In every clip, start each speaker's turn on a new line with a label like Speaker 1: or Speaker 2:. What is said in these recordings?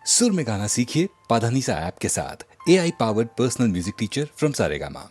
Speaker 1: सुर में गाना सीखिए पाधानीसा ऐप के साथ। AI powered personal music teacher from Saregama.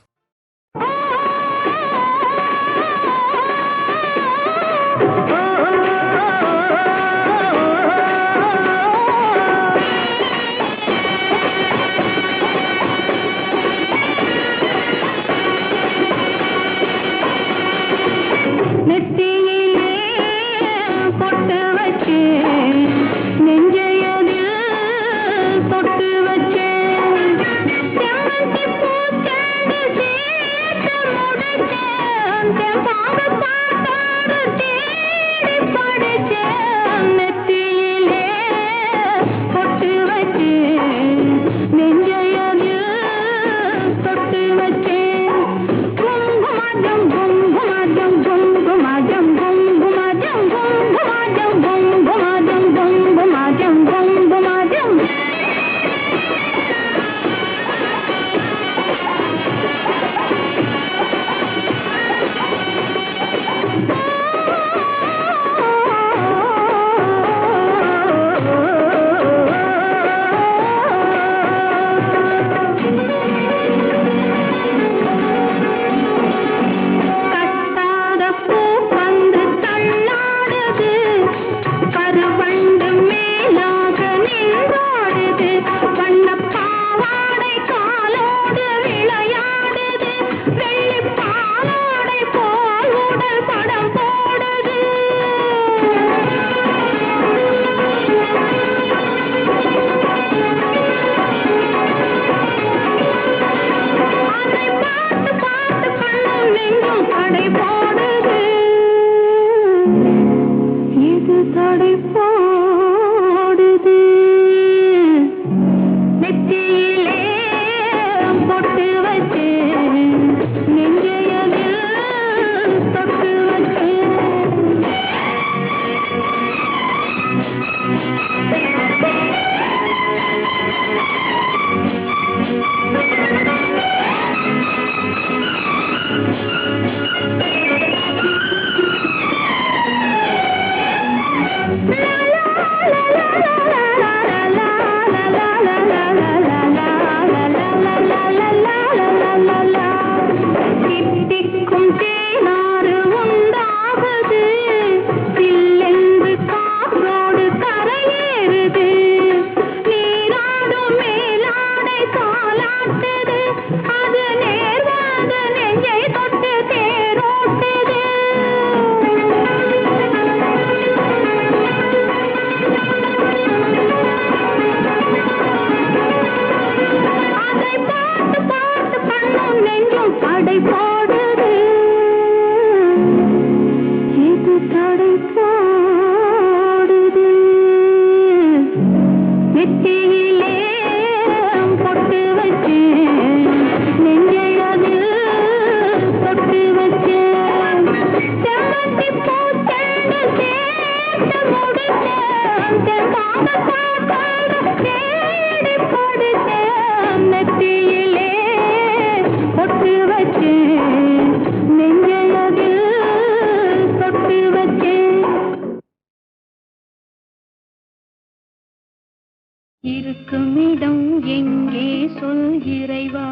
Speaker 2: இருக்குமிடம் எங்கே சொல் இறைவா,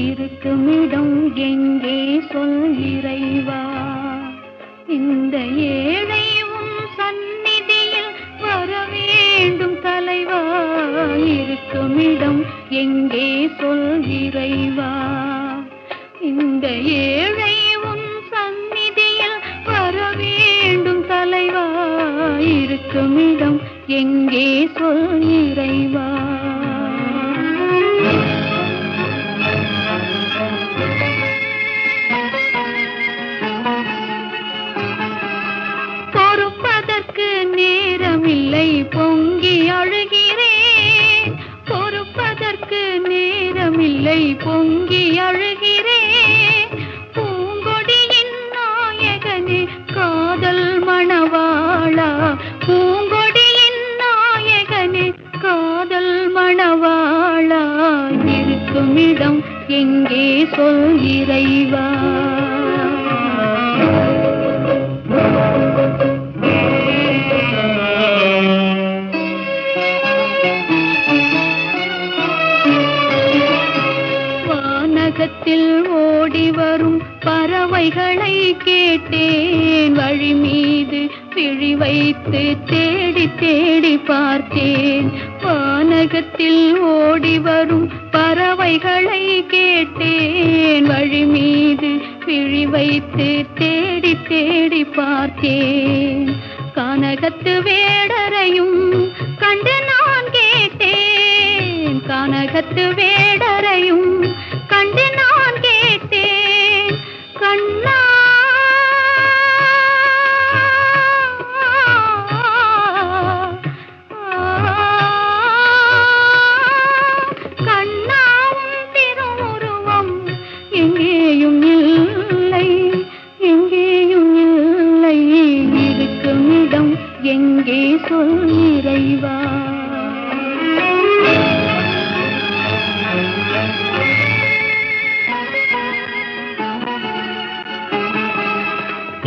Speaker 2: இருக்குமிடம் எங்கே சொல் இறைவா, இந்த ஏழை உன் சந்நிதியில் வர வேண்டும் தலைவா, இருக்குமிடம் எங்கே சொல் இறைவா, இந்த ஏழை உன் சந்நிதியில் வர வேண்டும் தலைவா, இருக்குமிடம் எங்கே சொல் இறைவா. பொறுப்பதற்கு நேரமில்லை பொங்கி அழுகிறேன், பொறுப்பதற்கு நேரமில்லை பொங்கி அழுகிறேன், பூங்கொடியின் நாயகனே காதல் மணவாளா, பூங்கொடியின் நாயகனே காதல் மணவாளா, இருக்குமிடம் எங்கே சொல் இறைவா. பறவைகளை கேட்டேன், வழி மீது விழி வைத்து தேடி தேடி பார்த்தேன். வானகத்தில் ஓடி வரும் பறவைகளை கேட்டேன், வழி மீது விழி வைத்து தேடி தேடி பார்த்தேன். கானகத்து வேடரையும் கண்டு நான் கேட்டேன், கானகத்து வேடரையும் கண்டு நான் கேட்டேன். கண்ணா கண்ணாவும் திருவுருவம் எங்கேயும் இல்லை, எங்கேயும் இல்லை. இருக்கும் இடம் எங்கே சொல் இறைவா.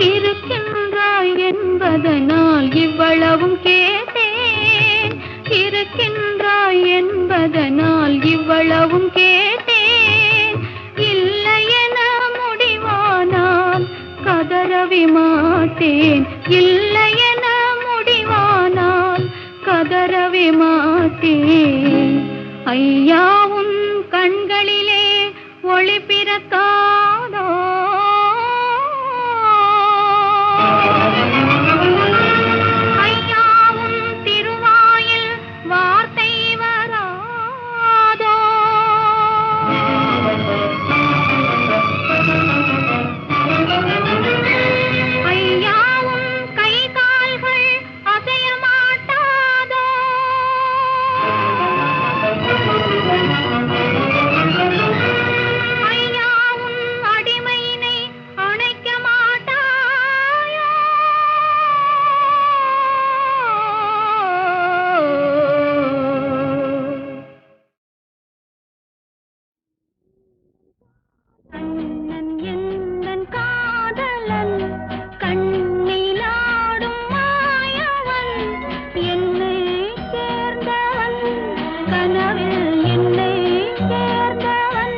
Speaker 2: இருக்கின்றாய் என்பதனால் இவ்வளவும் கேட்டேன், இருக்கின்றாய் என்பதனால் இவ்வளவும் கேட்டேன். இல்லை என முடிவானால் கதறவே மாட்டேன், இல்லை என முடிவானால் கதறவே மாட்டேன். ஐயா உன் கண்களிலே ஒளி பிறக்காதோ, ஐயா உன் திருவாயில் வார்த்தை வராதோ. ஐயா உன் கை கால்கள் அசைய மாட்டாதோ. ஐயா உன் அடிமையினை அணைக்க மாட்டாயோ. கண்ணன் எந்தன் காதலன், கண்ணிலாடும் மாயவன், என்னை சேர்ந்தவன், கனவில் என்னை சேர்ந்தவன்.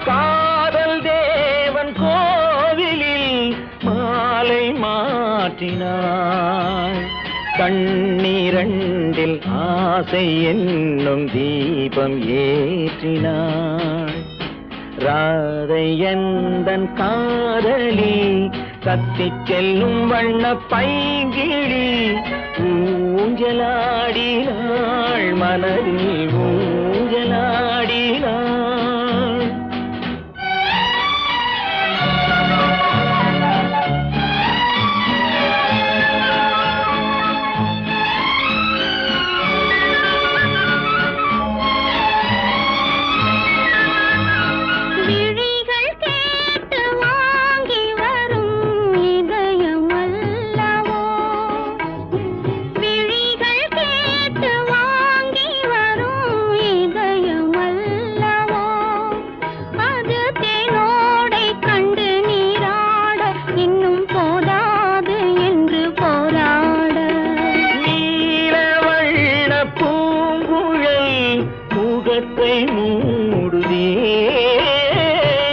Speaker 3: காதல் தேவன் கோவிலில் மாலை மாற்றினாய், கண்ணீரண்டில் ஆசை என்னும் தீபம் ஏற்றினாய். ராதை எந்தன் காதலி, கத்திச் செல்லும் வண்ண பைங்கிழி, ஊஞ்சலாடினாள் மனதில் ஊஞ்சலாடினாள்.
Speaker 2: விழிகள் கேட்டு வாங்கி வரும் இதயம் அல்லவோ, விழிகள் கேட்டு வாங்கி வரும் இதயம் அல்லவோ. அது தேனோடை கண்டு நீராட இன்னும் போதாது என்று போராட.
Speaker 3: நீலவண்ண பூங்குழல் முகத்தை மூடுதே,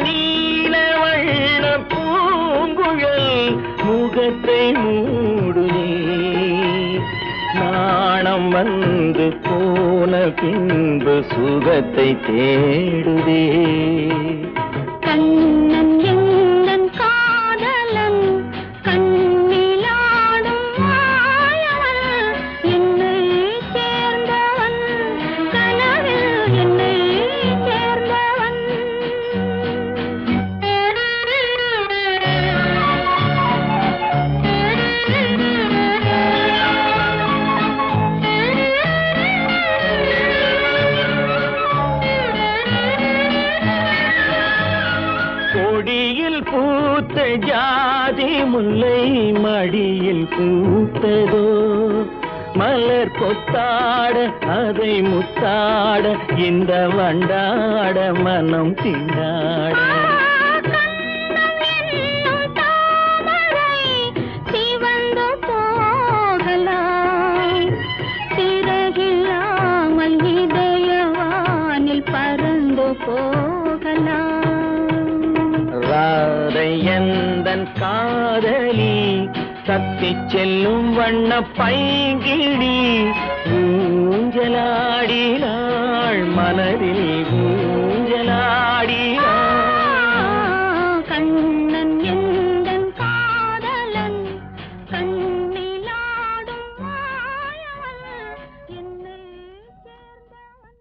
Speaker 3: நீலவண்ண பூங்குழல் முகத்தை மூடுதே. நாணம் வந்து போன பின்பு சுகத்தை தேடுதே.
Speaker 2: கண்ணன் எந்தன் காதலன், கண்ணிலாடும் மாயவன், என்னை சேர்ந்தவன், கனவில் என்னை சேர்ந்தவன்.
Speaker 3: கொடியில் பூத்த ஜாதி முல்லை மடியில் பூத்ததோ, மலர் கொத்தாட அதை முத்தாட இந்த வண்டாட மனம் திண்டாட.
Speaker 2: கண்ணம் என்னும் தாமரை சிவந்து போகலாம், சிறகில்லாமல் இதயவானில் பறந்து போகலாம்.
Speaker 3: தத்தி செல்லும் வண்ண பைங்கிடி ஊஞ்சலாடினாள் மலரில் ஊஞ்சலாடினாள்.
Speaker 2: கண்ணன் எந்தன் காதலன் கண்ணிலாடும் மாயவன் என்னை சேர்ந்தவன்.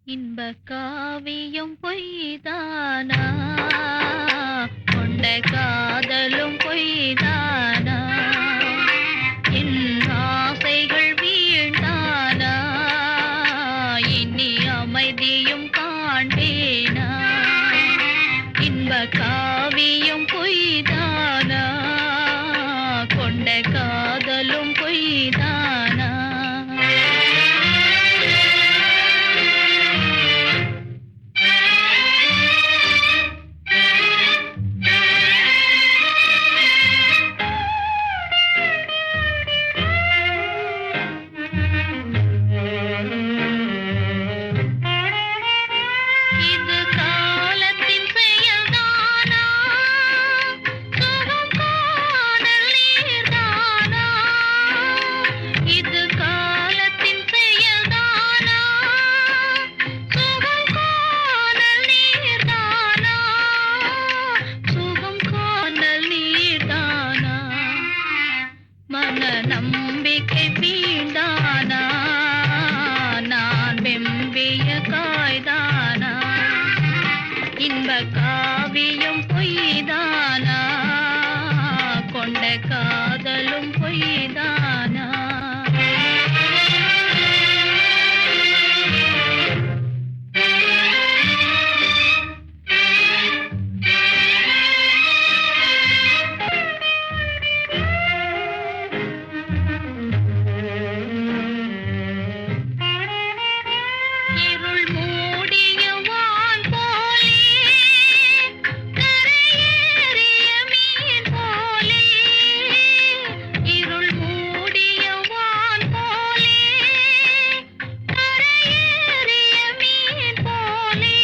Speaker 2: இன்ப காவியம் பொய்தானா, கொண்ட காதலும் பொய்தானா, என் ஆசைகள் வீழ்ந்தானா, இனி அமைதியும் காண்பேனா. இன்ப காவியம் பொய்தானா, கொண்ட காதலும் பொய்தானா. இது காலத்தின் செயல்தானா, சுகம் காணல் நீர்தானா. இது காலத்தின் செயல்தானா, சுகம் காணல் நீர்தானா. சுகம் காணல் நீர்தானா. மன நம்பிக்கை வீண்டானா, நான் வெம்பிய காய்தானா. இன்ப காவியம் பொய்தானா, கொண்ட காதலும் பொய்தானா. இருள் மூடிய வான் போலே, கரையேறிய மீன் போலே. இருள் மூடிய வான் போலே, கரையேறிய மீன் போலே.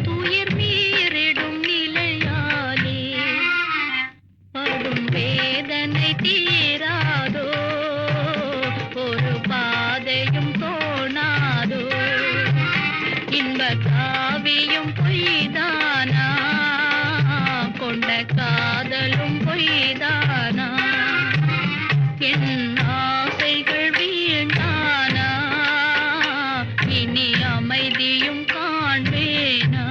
Speaker 2: துயிர் மீறிடும் நிலையாலே, படும் வேதனை தீராதோ, ஒரு பாதையும் தோணாதோ. இன்ப காவியம் பொய்தானா, கொண்ட காதலும் பொய்தானா. என் ஆசைகள் வீழ்ந்தானா, இனி அமைதியும் காண்பேனா.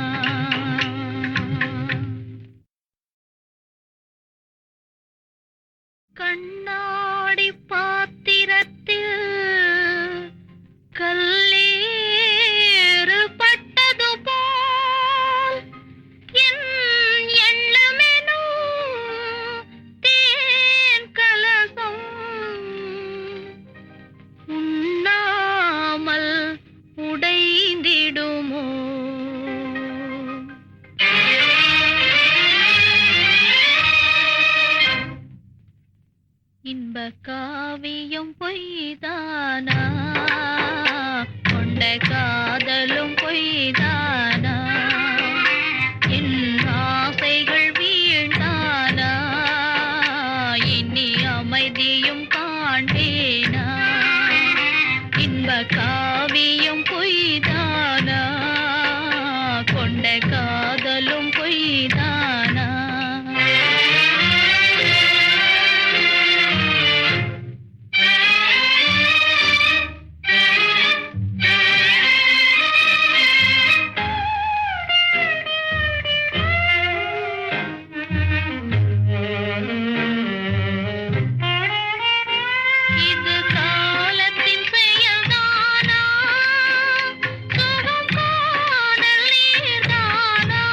Speaker 2: கண்ணாடி பாத்திரத்தில் கல்லேறு பட்டது போல், என் எண்ணமெனும் தேன் கலசம் உண்ணாமல் உடைந்திடுமோ. இன்ப காவியம் பொய்தானா, கொண்ட காதலும் பொய்தானா. என் ஆசைகள் வீழ்ந்தானா, இனி அமைதியும் காண்பேனா. இன்ப காவியம் பொய்தானா, கொண்ட காதலும் பொய்தானா. இது காலத்தின் செயல்தானா, சுகம் காணல் நீர்தானா.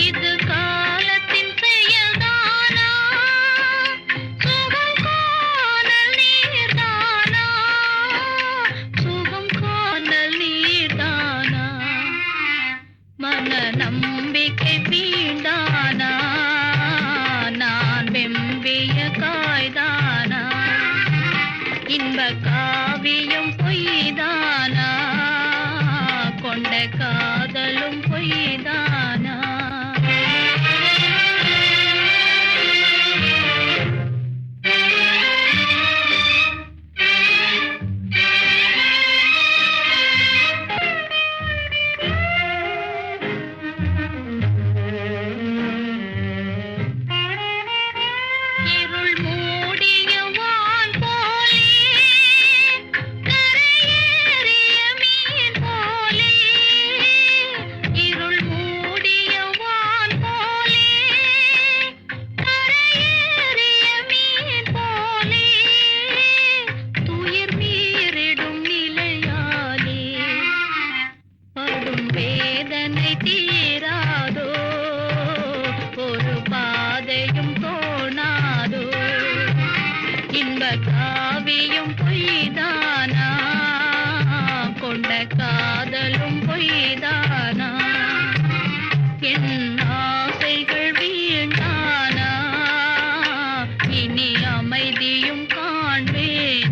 Speaker 2: இது காலத்தின் செயல்தானா, சுகம் காணல் நீர்தானா. சுகம் காணல் நீர்தானா. மன நம்பிக்கை வீண்டானா, நான் வெம்பிய காய்தானா. இன்ப காவியம் பொய்தானா, கொண்ட காதலும் பொய்தானா. இருள் மூடிய வான் போலே, கரையேறிய மீன் இன்ப காவியம் பொய்தானா, கொண்ட காதலும் பொய்தானா, என் ஆசைகள் வீண்டானா, இனி அமைதியும் காண்பேனா.